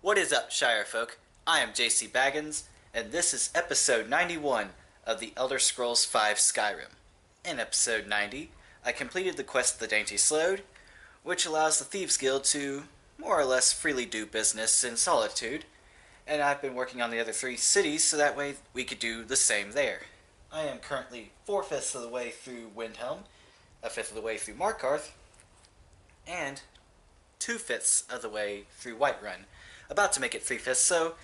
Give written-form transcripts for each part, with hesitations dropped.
What is up, Shire folk? I am JCBaggins, and this is episode 91 of the Elder Scrolls V Skyrim. In episode 90, I completed the quest of the Dainty Slode, which allows the Thieves Guild to more or less freely do business in solitude, and I've been working on the other 3 cities so that way we could do the same there. I am currently 4/5 of the way through Windhelm, a fifth of the way through Markarth, and 2/5 of the way through Whiterun. About to make it 3/5, so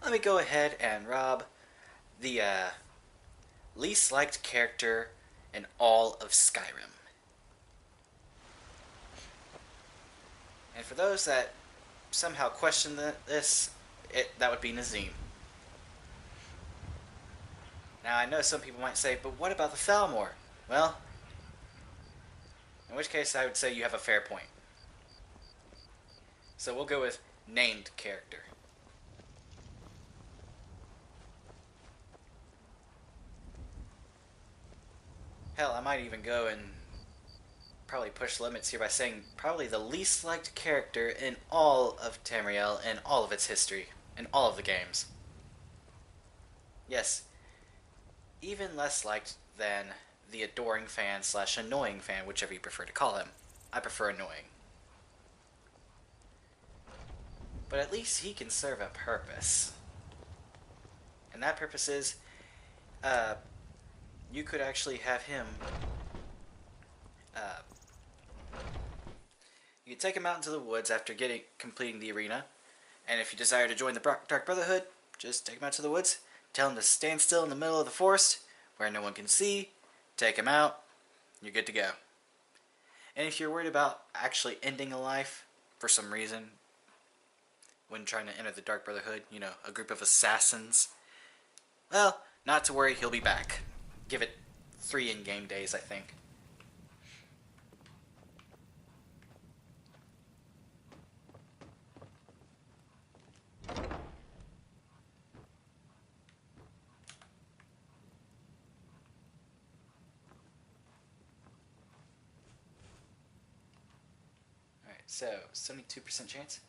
let me go ahead and rob the least liked character in all of Skyrim. And for those that somehow question this, that would be Nazim. Now I know some people might say, but what about the Falmor? Well, in which case I would say you have a fair point. So we'll go with named character. Hell, I might even go and probably push limits here by saying probably the least liked character in all of Tamriel and all of its history, in all of the games. Yes, even less liked than the adoring fan / annoying fan, whichever you prefer to call him. I prefer annoying. But at least he can serve a purpose. And that purpose is, you could actually have him, you could take him out into the woods after completing the arena, and if you desire to join the Dark Brotherhood, just take him out to the woods, tell him to stand still in the middle of the forest, where no one can see, take him out, you're good to go. And if you're worried about actually ending a life, for some reason, when trying to enter the Dark Brotherhood, you know, a group of assassins, well, not to worry, he'll be back. Give it 3 in-game days, I think. Alright, so, 72% chance?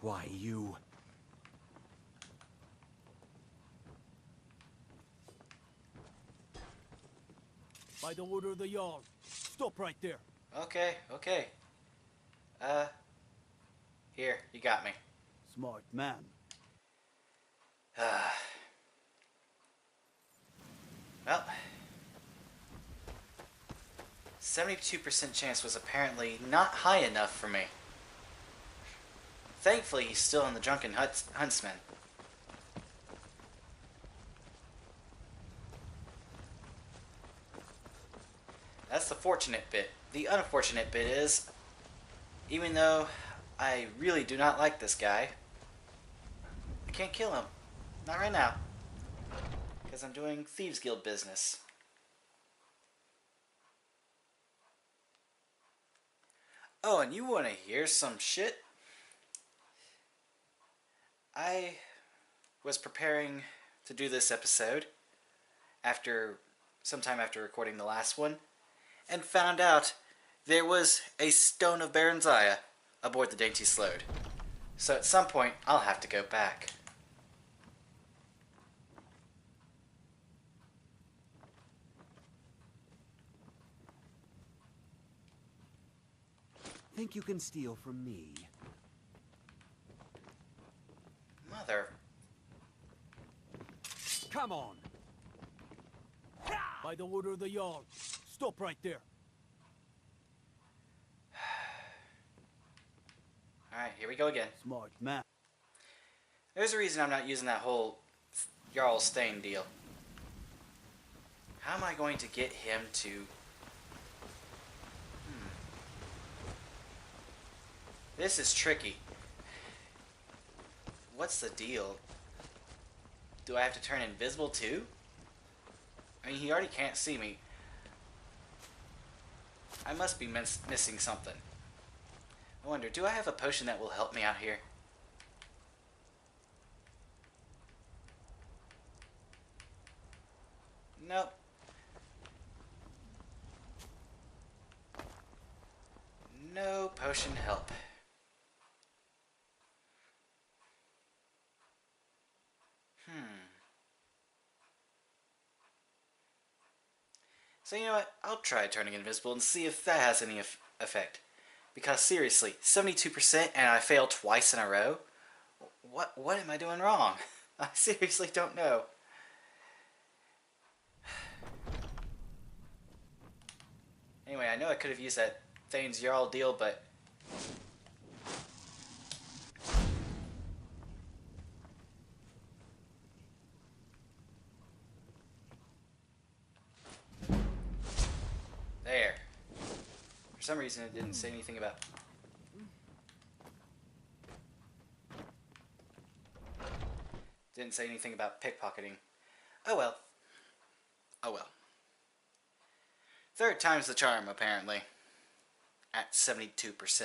Why, you... By the order of the Jarl. Stop right there. Okay. Here, you got me. Smart man. Well, 72% chance was apparently not high enough for me. Thankfully, he's still in the Drunken Huntsman. That's the fortunate bit. The unfortunate bit is, even though I really do not like this guy, I can't kill him. Not right now. Because I'm doing Thieves Guild business. Oh, and you want to hear some shit? I was preparing to do this episode sometime after recording the last one, and found out there was a Stone of Baronziah aboard the Dainty Slode. So at some point, I'll have to go back. Think you can steal from me? Mother... Come on. By the order of the Jarl. Stop right there. Alright, here we go again. Smart man. There's a reason I'm not using that whole Jarl Stain deal. How am I going to get him to... This is tricky. What's the deal? Do I have to turn invisible too? I mean, he already can't see me. I must be missing something. I wonder, do I have a potion that will help me out here? Nope. No potion help. So you know what? I'll try turning invisible and see if that has any effect. Because seriously, 72% and I failed twice in a row? What am I doing wrong? I seriously don't know. Anyway, I know I could have used that Thane's Jarl deal, but... There. For some reason it didn't say anything about... Didn't say anything about pickpocketing. Oh well. Oh well. Third time's the charm, apparently. At 72%.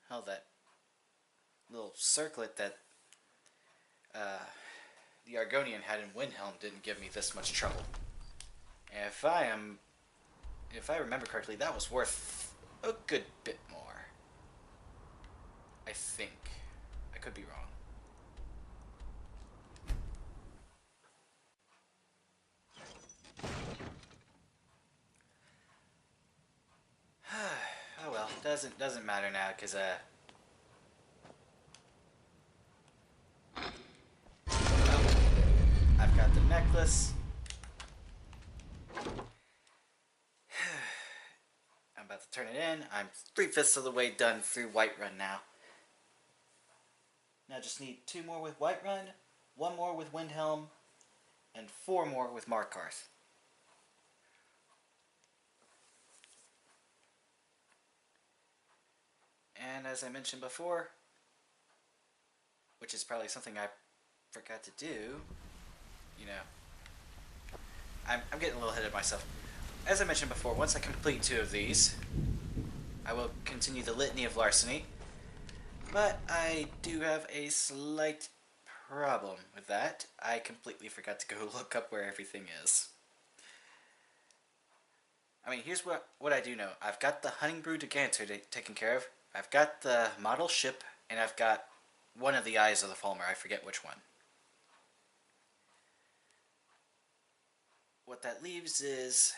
Hell, that little circlet that the Argonian had in Windhelm didn't give me this much trouble. And if I remember correctly, that was worth a good bit more. I think. I could be wrong. Oh well, doesn't matter now, cause I've got the necklace. I'm about to turn it in. I'm 3/5 of the way done through Whiterun now. Now I just need 2 more with Whiterun, 1 more with Windhelm, and 4 more with Markarth. And as I mentioned before, which is probably something I forgot to do, you know, I'm getting a little ahead of myself. As I mentioned before, once I complete 2 of these, I will continue the Litany of Larceny, but I do have a slight problem with that. I completely forgot to go look up where everything is. I mean, here's what I do know. I've got the Hunting Brew Decanter taken care of. I've got the model ship, and I've got one of the Eyes of the Falmer. I forget which one. What that leaves is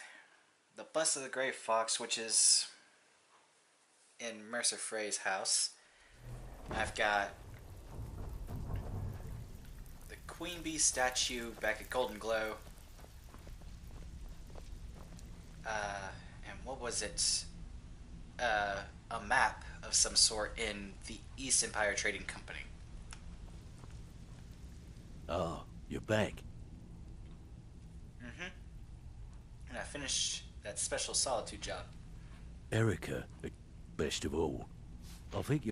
the Bust of the Grey Fox, which is in Mercer Frey's house. I've got the Queen Bee statue back at Golden Glow. And what was it? A map of some sort in the East Empire Trading Company. Oh, you're back. Mm-hmm. And I finished that special Solitude job. Erica, best of all. I think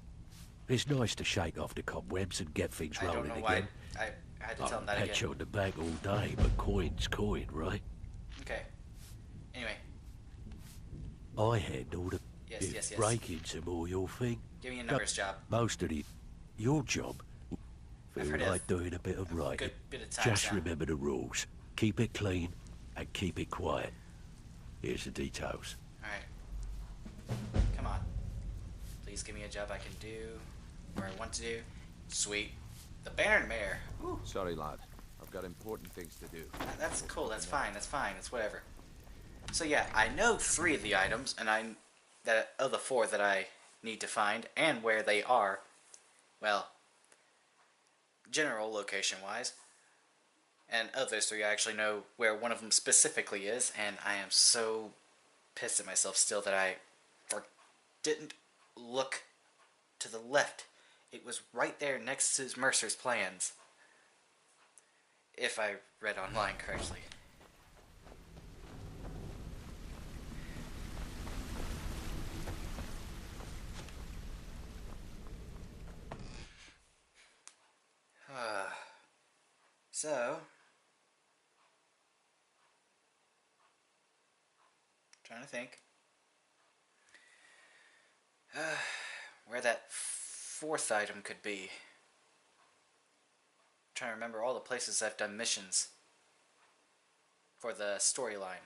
it's nice to shake off the cobwebs and get things I rolling don't know why again. I had to tell him I'll that pat again. you on the back all day, but coin's coin, right? Okay. Anyway. I handled it. Yes. Break-ins are more your thing. Give me a numbers job. Most of your job. I've Feel heard like doing a bit of writing. good bit of time. Just remember the rules. Keep it clean and keep it quiet. Here's the details. Alright. Come on. Please give me a job I can do, or I want to do. Sweet. The Baron Mayor. Ooh. Sorry, lad. I've got important things to do. That's cool. That's fine. It's whatever. So yeah, I know 3 of the items, and that of the 4 that I need to find, and where they are. Well, general location-wise. And of those 3, I actually know where one of them specifically is, and I am so pissed at myself still that I didn't look to the left. It was right there next to Mercer's plans. If I read online correctly. So, trying to think where that 4th item could be. Trying to remember all the places I've done missions for the storyline.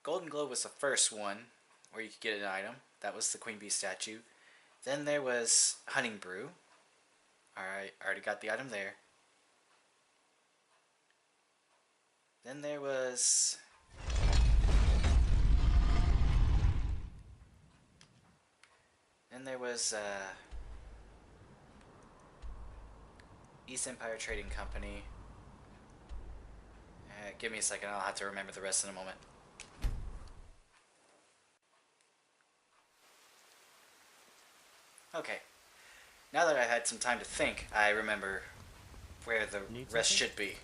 Golden Glow was the first one where you could get an item. That was the Queen Bee statue. Then there was Hunting Brew. Alright, I already got the item there. Then there was... East Empire Trading Company. Give me a second, I'll have to remember the rest in a moment. Okay. Now that I've had some time to think, I remember where the rest should be.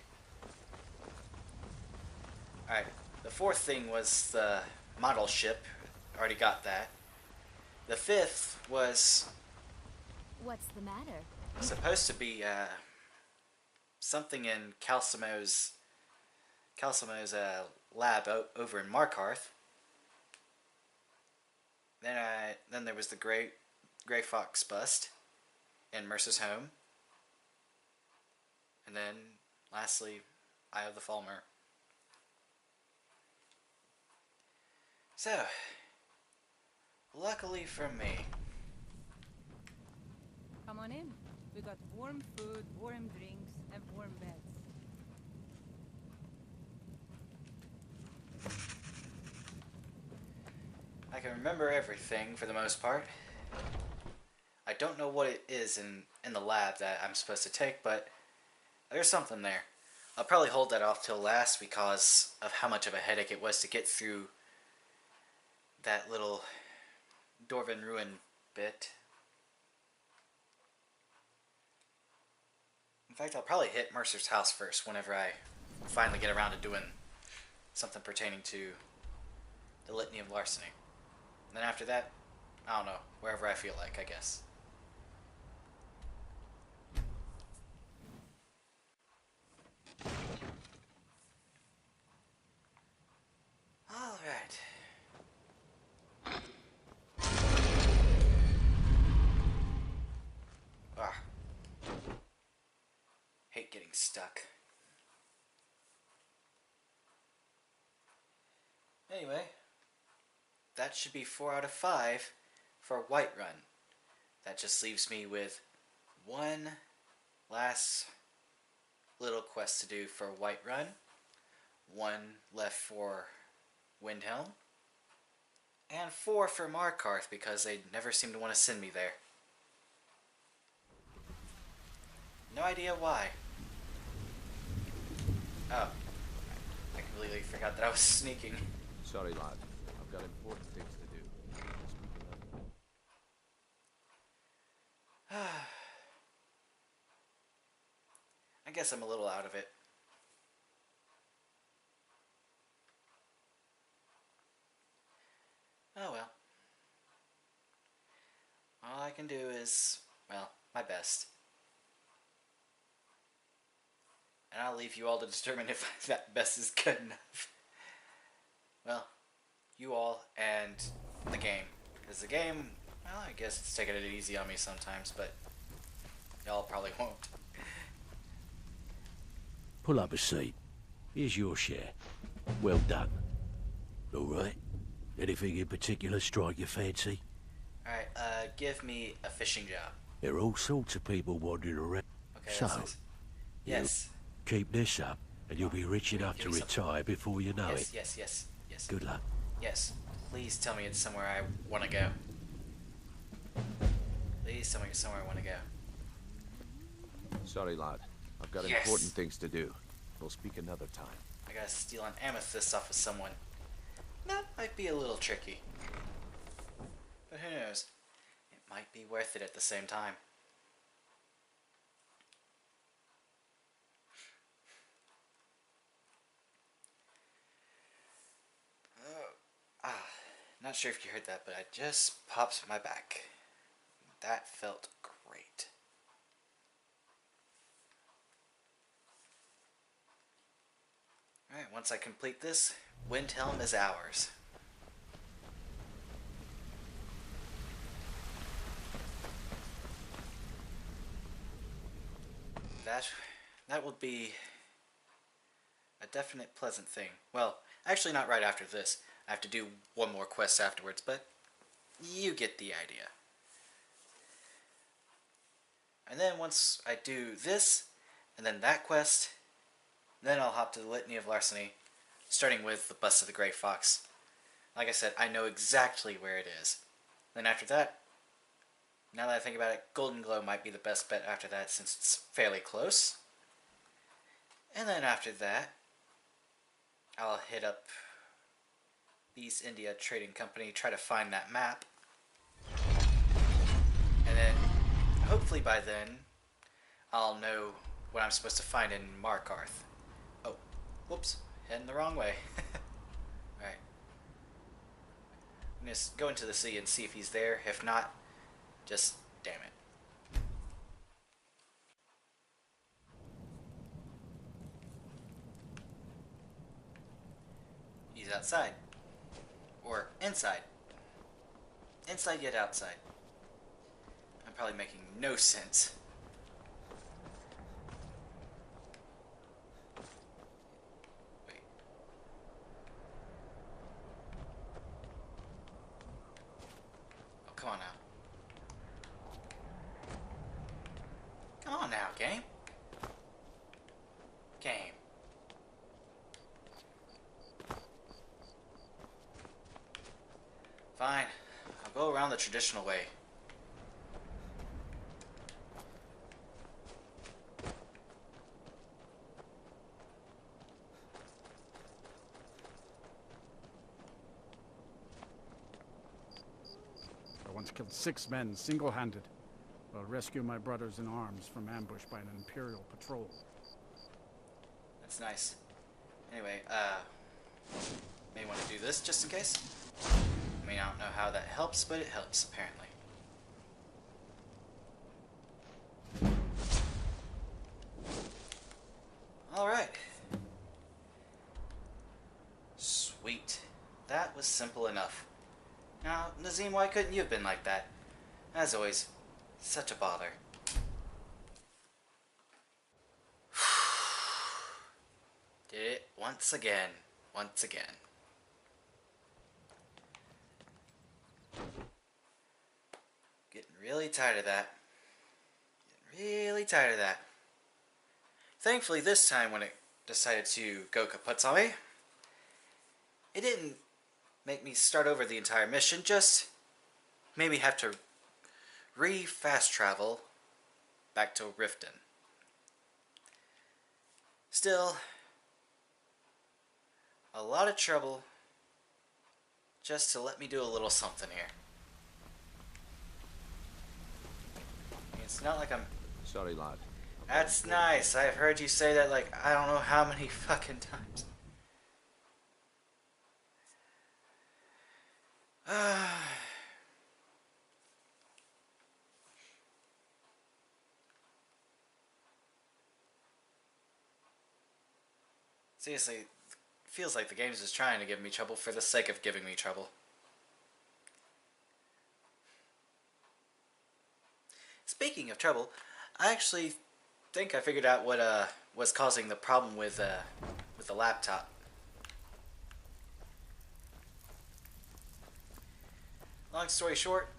Alright, the fourth thing was the model ship. Already got that. The fifth was... What's the matter? supposed to be, something in Calcimo's lab over in Markarth. Then there was the Grey Fox bust in Mercer's home. And then, lastly, Eye of the Falmer. So, luckily for me... Come on in. We got warm food, warm drinks, and warm beds. I can remember everything for the most part. I don't know what it is in the lab that I'm supposed to take, but there's something there. I'll probably hold that off till last because of how much of a headache it was to get through that little Dwarven Ruin bit. In fact, I'll probably hit Mercer's house first whenever I finally get around to doing something pertaining to the Litany of Larceny. And then after that, I don't know, wherever I feel like, I guess. Alright. Ah. Hate getting stuck. Anyway, that should be 4 out of 5 for Whiterun. That just leaves me with one last little quest to do for Whiterun, one left for Windhelm, and 4 for Markarth because they never seem to want to send me there. No idea why. Oh, I completely forgot that I was sneaking. Sorry, lad. I've got important things to do. I guess I'm a little out of it. Oh well. All I can do is, well, my best. And I'll leave you all to determine if that best is good enough. Well, you all and the game. Because the game, well, I guess it's taking it easy on me sometimes, but y'all probably won't. Pull up a seat. Here's your share. Well done. All right? Anything in particular strike your fancy? Alright, give me a fishing job. There are all sorts of people wandering around. Okay, So, that's nice. Yes. keep this up, and you'll be rich enough to retire before you know it. Yes. Good luck. Yes. Please tell me it's somewhere I want to go. Please tell me it's somewhere I want to go. Sorry, lad. I've got Yes. important things to do. We'll speak another time. I gotta steal an amethyst off of someone. That might be a little tricky. But who knows? It might be worth it at the same time. Not sure if you heard that, but I just popped my back. That felt great. Alright, once I complete this, Windhelm is ours. That will be a definite pleasant thing. Well, actually not right after this. I have to do one more quest afterwards, but you get the idea. And then once I do this, and then that quest, Then I'll hop to the Litany of Larceny, starting with the Bust of the Grey Fox. Like I said, I know exactly where it is. Then after that, now that I think about it, Golden Glow might be the best bet after that since it's fairly close. And then after that, I'll hit up the East India Trading Company, try to find that map. And then, hopefully by then, I'll know what I'm supposed to find in Markarth. Oh, whoops, heading the wrong way. Alright. I'm going to go into the sea and see if he's there. If not, just damn it. He's outside. Or inside. Inside yet outside. I'm probably making no sense. Wait. Oh, come on now. Come on now, game. Game. Fine. I'll go around the traditional way. I once killed 6 men single-handed while rescuing my brothers in arms from ambush by an Imperial patrol. That's nice. Anyway, may want to do this just in case. I mean, I don't know how that helps, but it helps, apparently. Alright. Sweet. That was simple enough. Now, Nazim, why couldn't you have been like that? As always, such a bother. Did it once again. Once again. Getting really tired of that. Getting really tired of that. Thankfully, this time when it decided to go kaput on me, it didn't make me start over the entire mission, just made me have to fast travel back to Riften. Still, a lot of trouble just to let me do a little something here. It's not like I'm... Sorry, lad. That's nice. I've heard you say that like I don't know how many fucking times. Seriously, feels like the game's just trying to give me trouble for the sake of giving me trouble. Speaking of trouble, I actually think I figured out what was causing the problem with the laptop. Long story short,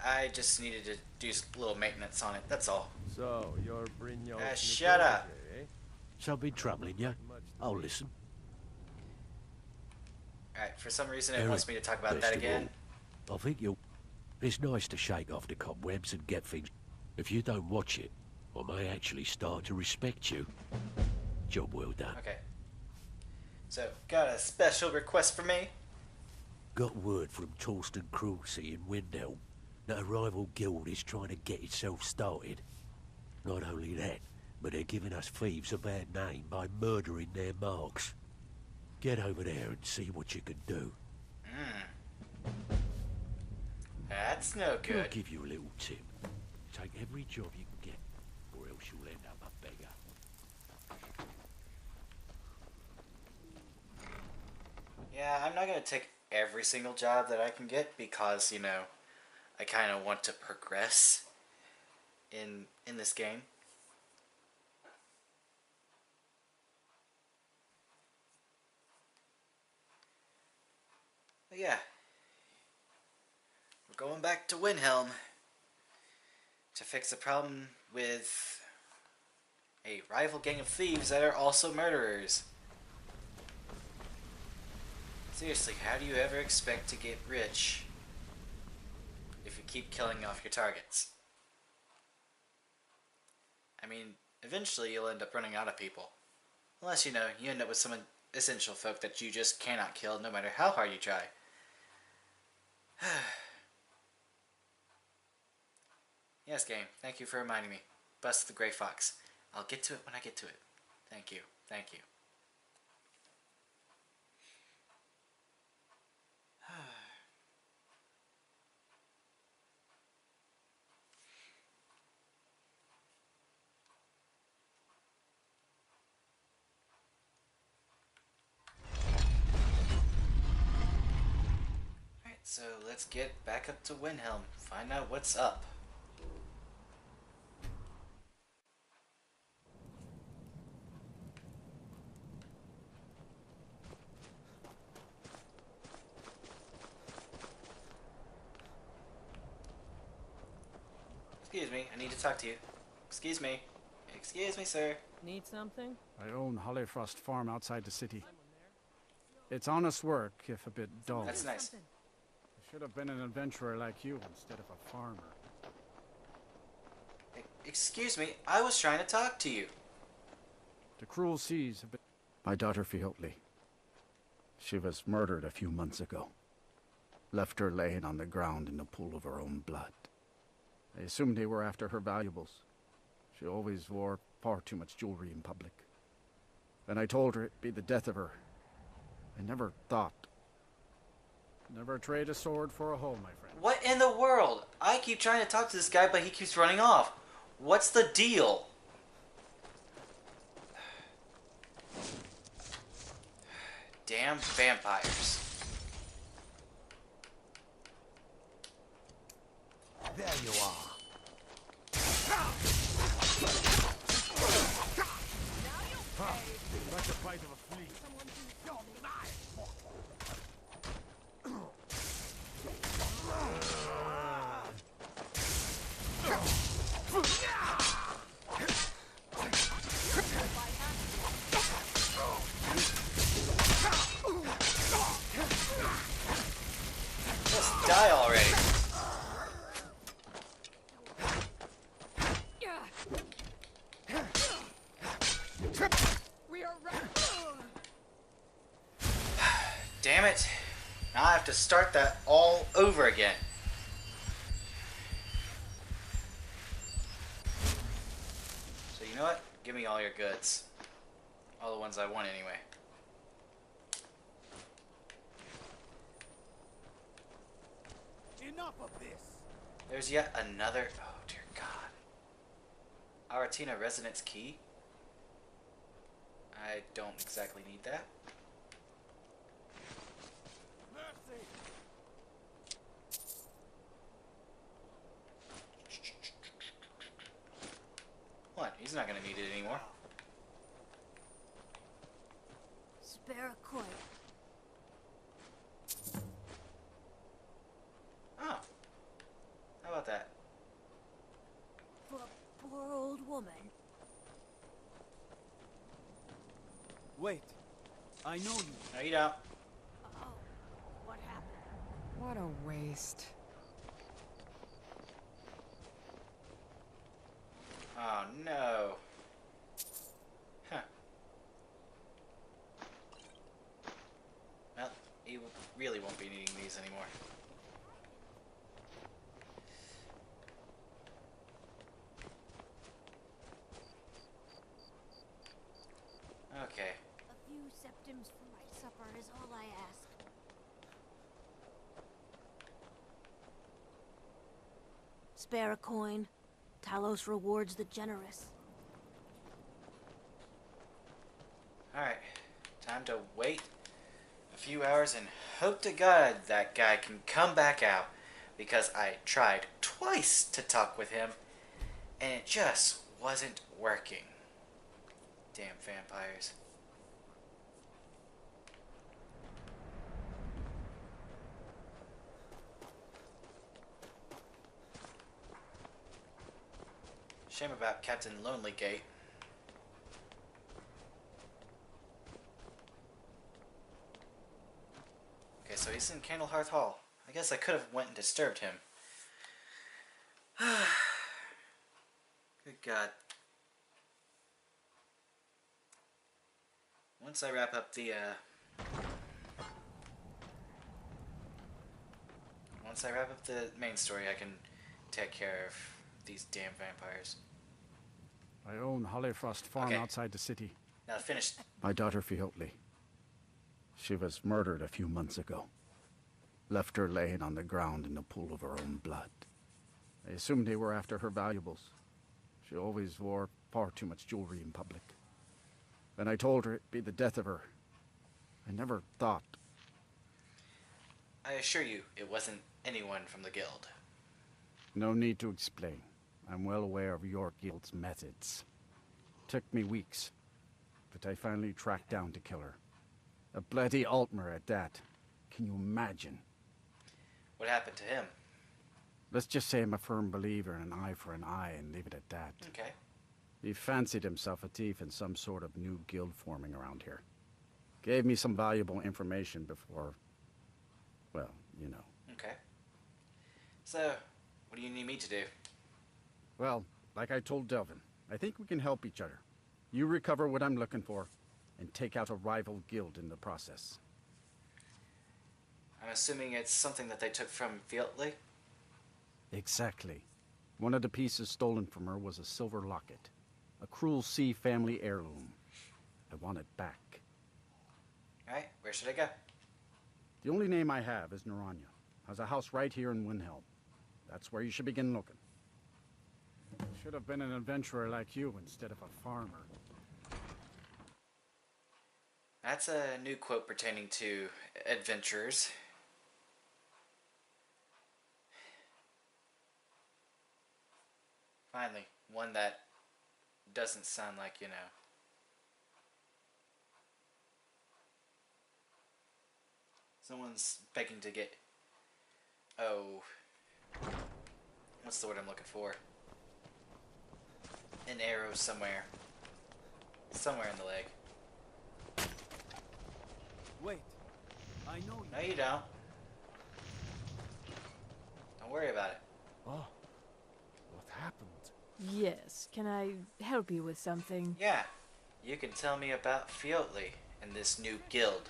I just needed to do a little maintenance on it. That's all. So, you're Brigno's Shut up. eh? Something troubling you? I'll listen. Alright, for some reason it Eric, wants me to talk about best that of again. all, I think you'll... It's nice to shake off the cobwebs and get things... If you don't watch it, I may actually start to respect you. Job well done. Okay. So, got a special request for me? Got word from Torsten Kruse in Windhelm that a rival guild is trying to get itself started. Not only that, but they're giving us thieves a bad name by murdering their marks. Get over there and see what you can do. That's no I'll good. give you a little tip. Take every job you can get, or else you'll end up a beggar. Yeah, I'm not gonna take every single job that I can get because, you know, I kind of want to progress in this game. But yeah, we're going back to Windhelm to fix the problem with a rival gang of thieves that are also murderers. Seriously, how do you ever expect to get rich if you keep killing off your targets? I mean, eventually you'll end up running out of people. Unless, you end up with some essential folk that you just cannot kill no matter how hard you try. Yes, game. Thank you for reminding me. Bust the Grey Fox. I'll get to it when I get to it. Thank you. Thank you. Alright, so let's get back up to Windhelm. Find out what's up. Excuse me, I need to talk to you. Excuse me. Excuse me, sir. Need something? I own Hollyfrost Farm outside the city. It's honest work, if a bit dull. That's nice. I should have been an adventurer like you instead of a farmer. Excuse me, I was trying to talk to you. The cruel seas have been... My daughter Fiotli. She was murdered a few months ago. Left her laying on the ground in a pool of her own blood. I assumed they were after her valuables. She always wore far too much jewelry in public. And I told her it'd be the death of her. I never thought. Never trade a sword for a hoe, my friend. What in the world? I keep trying to talk to this guy, but he keeps running off. What's the deal? Damn vampires. There you are. Like the bite of a flea. Just die already. Damn it. Now I have to start that all over again. So you know what? Give me all your goods. All the ones I want anyway. Enough of this. There's yet another... Oh dear God. Aratina Resonance Key? I don't exactly need that. Mercy. What? He's not gonna need it anymore. Spare a coin. Oh. How about that? For a poor old woman. Wait. I know you. No, you don't. Oh, what happened? What a waste. Oh no. Huh. Well, he really won't be needing these anymore. Okay. A few septims for my supper is all I ask. Spare a coin. Talos rewards the generous. Alright. Time to wait a few hours and hope to God that guy can come back out. Because I tried twice to talk with him and it just wasn't working. Damn vampires. Shame about Captain Lonelygate. He's in Candlehearth Hall. I guess I could have went and disturbed him. Good God. Once I wrap up the, main story, I can take care of these damn vampires. I own Hollyfrost Farm Okay. outside the city. Now finish. My daughter Fiotli. She was murdered a few months ago. Left her laying on the ground in the pool of her own blood. I assumed they were after her valuables. She always wore far too much jewelry in public. When I told her it'd be the death of her, I never thought. I assure you, it wasn't anyone from the guild. No need to explain. I'm well aware of your guild's methods. Took me weeks, but I finally tracked down to kill her. A bloody Altmer at that. Can you imagine? What happened to him? Let's just say I'm a firm believer in an eye for an eye and leave it at that. Okay. He fancied himself a thief in some sort of new guild forming around here. Gave me some valuable information before, well, you know. Okay. So, what do you need me to do? Well, like I told Delvin, I think we can help each other. You recover what I'm looking for, and take out a rival guild in the process. I'm assuming it's something that they took from Fiotli? Exactly. One of the pieces stolen from her was a silver locket. A Cruel Sea family heirloom. I want it back. Alright, where should I go? The only name I have is Naranya. Has a house right here in Windhelm. That's where you should begin looking. Should have been an adventurer like you instead of a farmer. That's a new quote pertaining to adventurers. Finally, one that doesn't sound like, you know. Someone's begging to get... Oh. What's the word I'm looking for? An arrow somewhere. Somewhere in the leg. Wait. I know you. No, you don't. Don't worry about it. Oh. What happened? Yes, can I help you with something? Yeah, you can tell me about Fiotli and this new guild.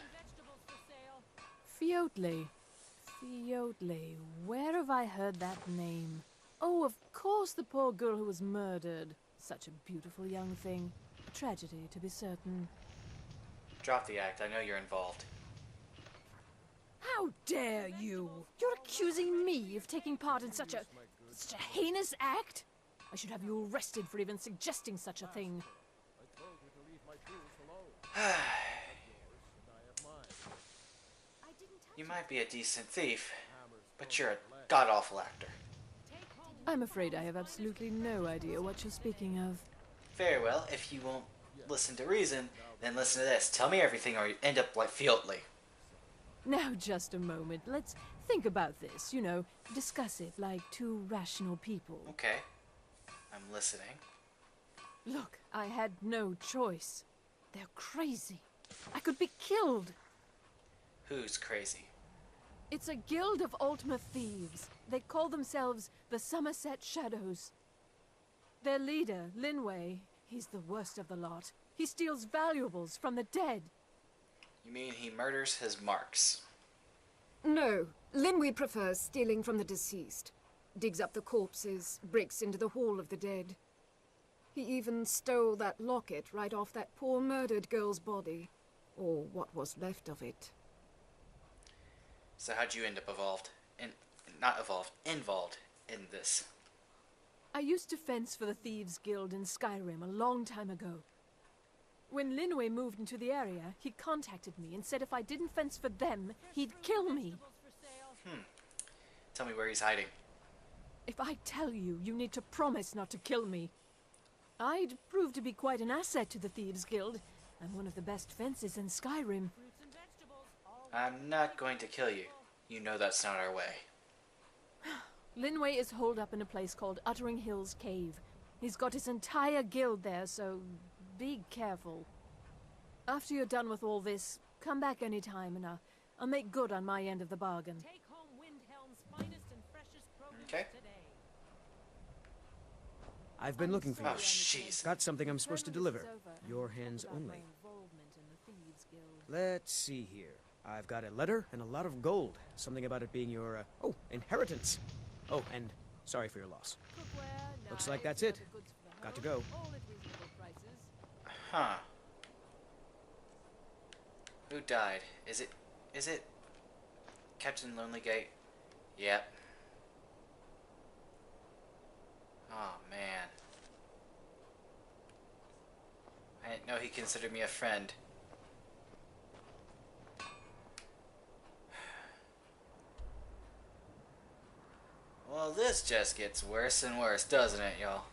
Fiotli. Fiotli. Where have I heard that name? Oh, of course, the poor girl who was murdered. Such a beautiful young thing. A tragedy, to be certain. Drop the act, I know you're involved. How dare you? You're accusing me of taking part in such a heinous act? I should have you arrested for even suggesting such a thing. You might be a decent thief, but you're a god-awful actor. I'm afraid I have absolutely no idea what you're speaking of. Very well, if you won't listen to reason, then listen to this. Tell me everything or you end up like Fiotli. Now, just a moment. Let's think about this, you know, discuss it like two rational people. Okay, I'm listening. Look, I had no choice. They're crazy. I could be killed. Who's crazy? It's a guild of Altmer thieves. They call themselves the Summerset Shadows. Their leader, Linway, he's the worst of the lot. He steals valuables from the dead. You mean he murders his marks? No, Linway prefers stealing from the deceased. Digs up the corpses, breaks into the Hall of the Dead. He even stole that locket right off that poor murdered girl's body. Or what was left of it. So how'd you end up involved in this? I used to fence for the Thieves Guild in Skyrim a long time ago. When Linway moved into the area, he contacted me and said if I didn't fence for them, he'd kill me. Tell me where he's hiding. If I tell you, you need to promise not to kill me. I'd prove to be quite an asset to the Thieves Guild. I'm one of the best fences in Skyrim. I'm not going to kill you. You know that's not our way. Linway is holed up in a place called Uttering Hills Cave. He's got his entire guild there, so be careful. After you're done with all this, come back anytime and I'll make good on my end of the bargain. Take home Windhelm's finest and freshest produce Okay. today. I've been looking for you. Oh, jeez. Got something I'm supposed to deliver. Your hands only. Let's see here. I've got a letter and a lot of gold. Something about it being your, inheritance. Oh, and sorry for your loss. Looks like that's it. Got to go. Huh. Who died? Is it Captain Lonelygate? Yep. Oh, man. I didn't know he considered me a friend. Well, this just gets worse and worse, doesn't it, y'all?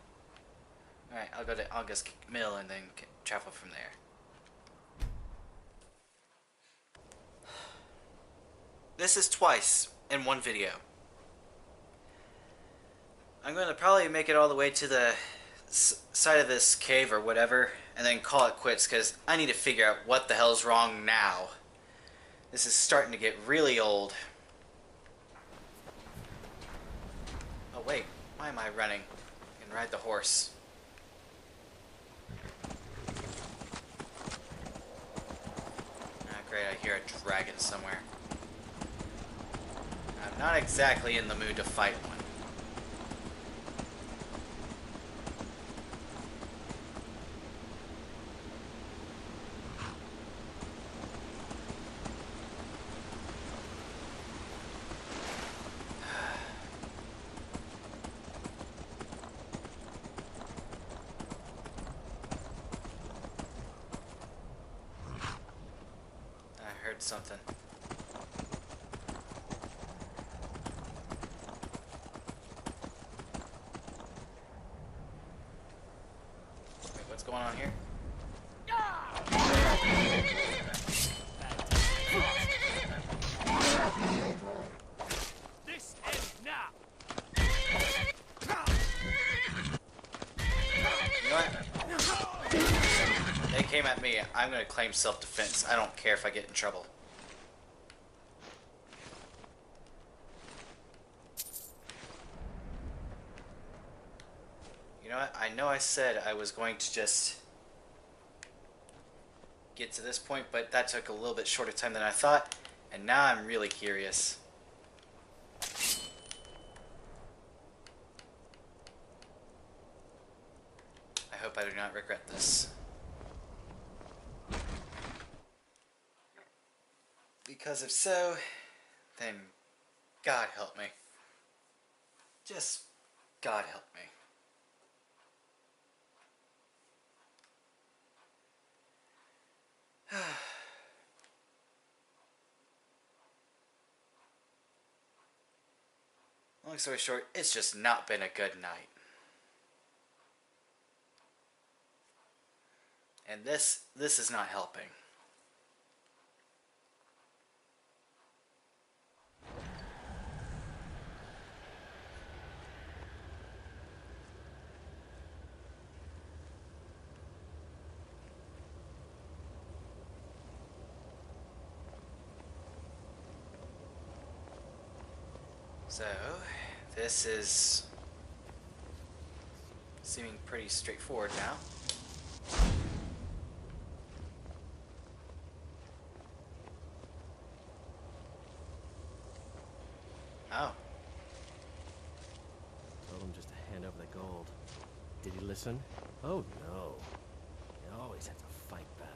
Alright, I'll go to August Mill and then travel from there. This is twice in one video. I'm going to probably make it all the way to the side of this cave or whatever, and then call it quits, because I need to figure out what the hell's wrong now. This is starting to get really old. Oh wait, why am I running? I can ride the horse. Ah, great, I hear a dragon somewhere. I'm not exactly in the mood to fight one. I heard something. Wait, what's going on here? This ends now. You know what? They came at me. I'm gonna claim self-defense. I don't care if I get in trouble. You know what? I know I said I was going to just get to this point, but that took a little bit shorter time than I thought, and now I'm really curious. I hope I do not regret this. Because if so, then God help me. Just God help me. Long story short, it's just not been a good night. And this is not helping. So, this is seeming pretty straightforward now. Oh. Told him just to hand over the gold. Did he listen? Oh no. You always have to fight back.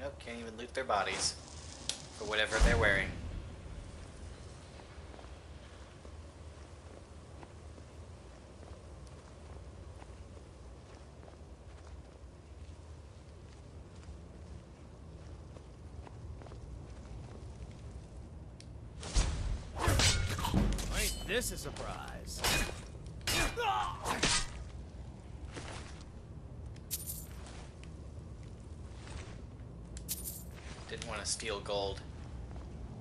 Nope, can't even loot their bodies for whatever they're wearing. Ain't this a surprise? Didn't want to steal gold.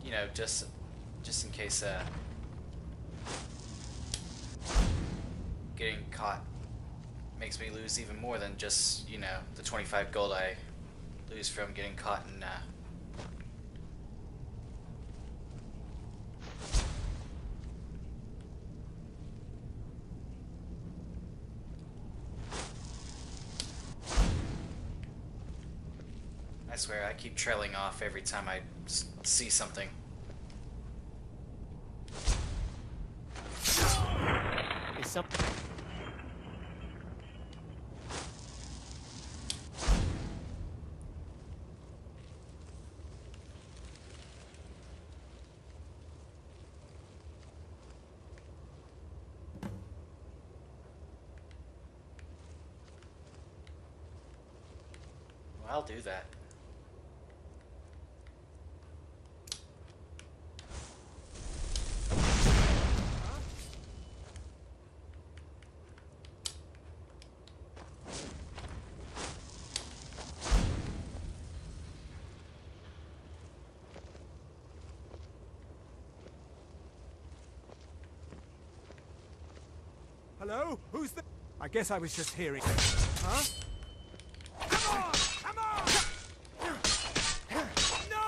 You know, just in case getting caught makes me lose even more than just, you know, the 25 gold I lose from getting caught in, I swear, I keep trailing off every time I see something. Is something. Well, I'll do that. Hello? Who's the... I guess I was just hearing... Huh? Come on! Come on! No!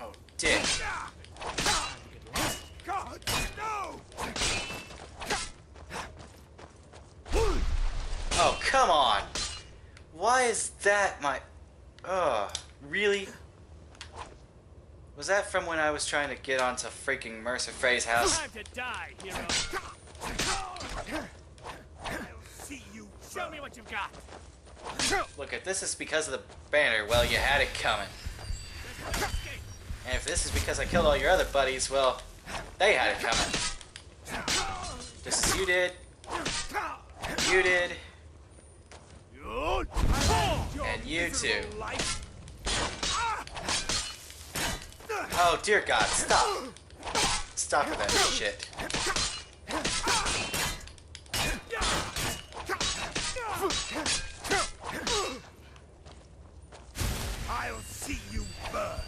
Oh, dick. God, no! Oh, come on! Why is that my... Ugh, really? Was that from when I was trying to get onto freaking Mercer Frey's house? Time to die, hero! I'll see you. Show me what you've got! Look, if this is because of the banner, well, you had it coming. And if this is because I killed all your other buddies, well, they had it coming. Just as you did. You did. And you too. Oh, dear God, stop. Stop with that shit. I'll see you burn.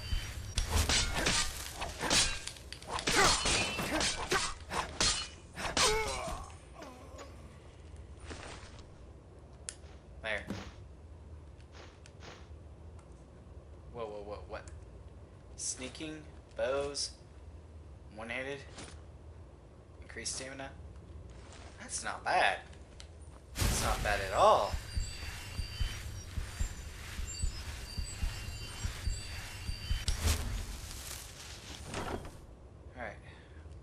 There. Whoa, whoa, whoa, what? Sneaking, bows, one-handed, increased stamina. That's not bad. That's not bad at all. Alright.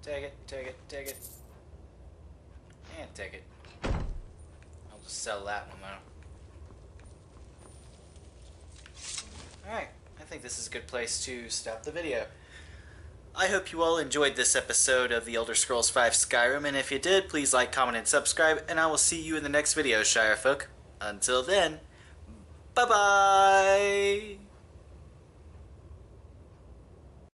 Take it, take it, take it. And take it. I'll just sell that one though. Alright. I think this is a good place to stop the video. I hope you all enjoyed this episode of The Elder Scrolls V Skyrim, and if you did, please like, comment, and subscribe, and I will see you in the next video, Shirefolk. Until then, bye-bye!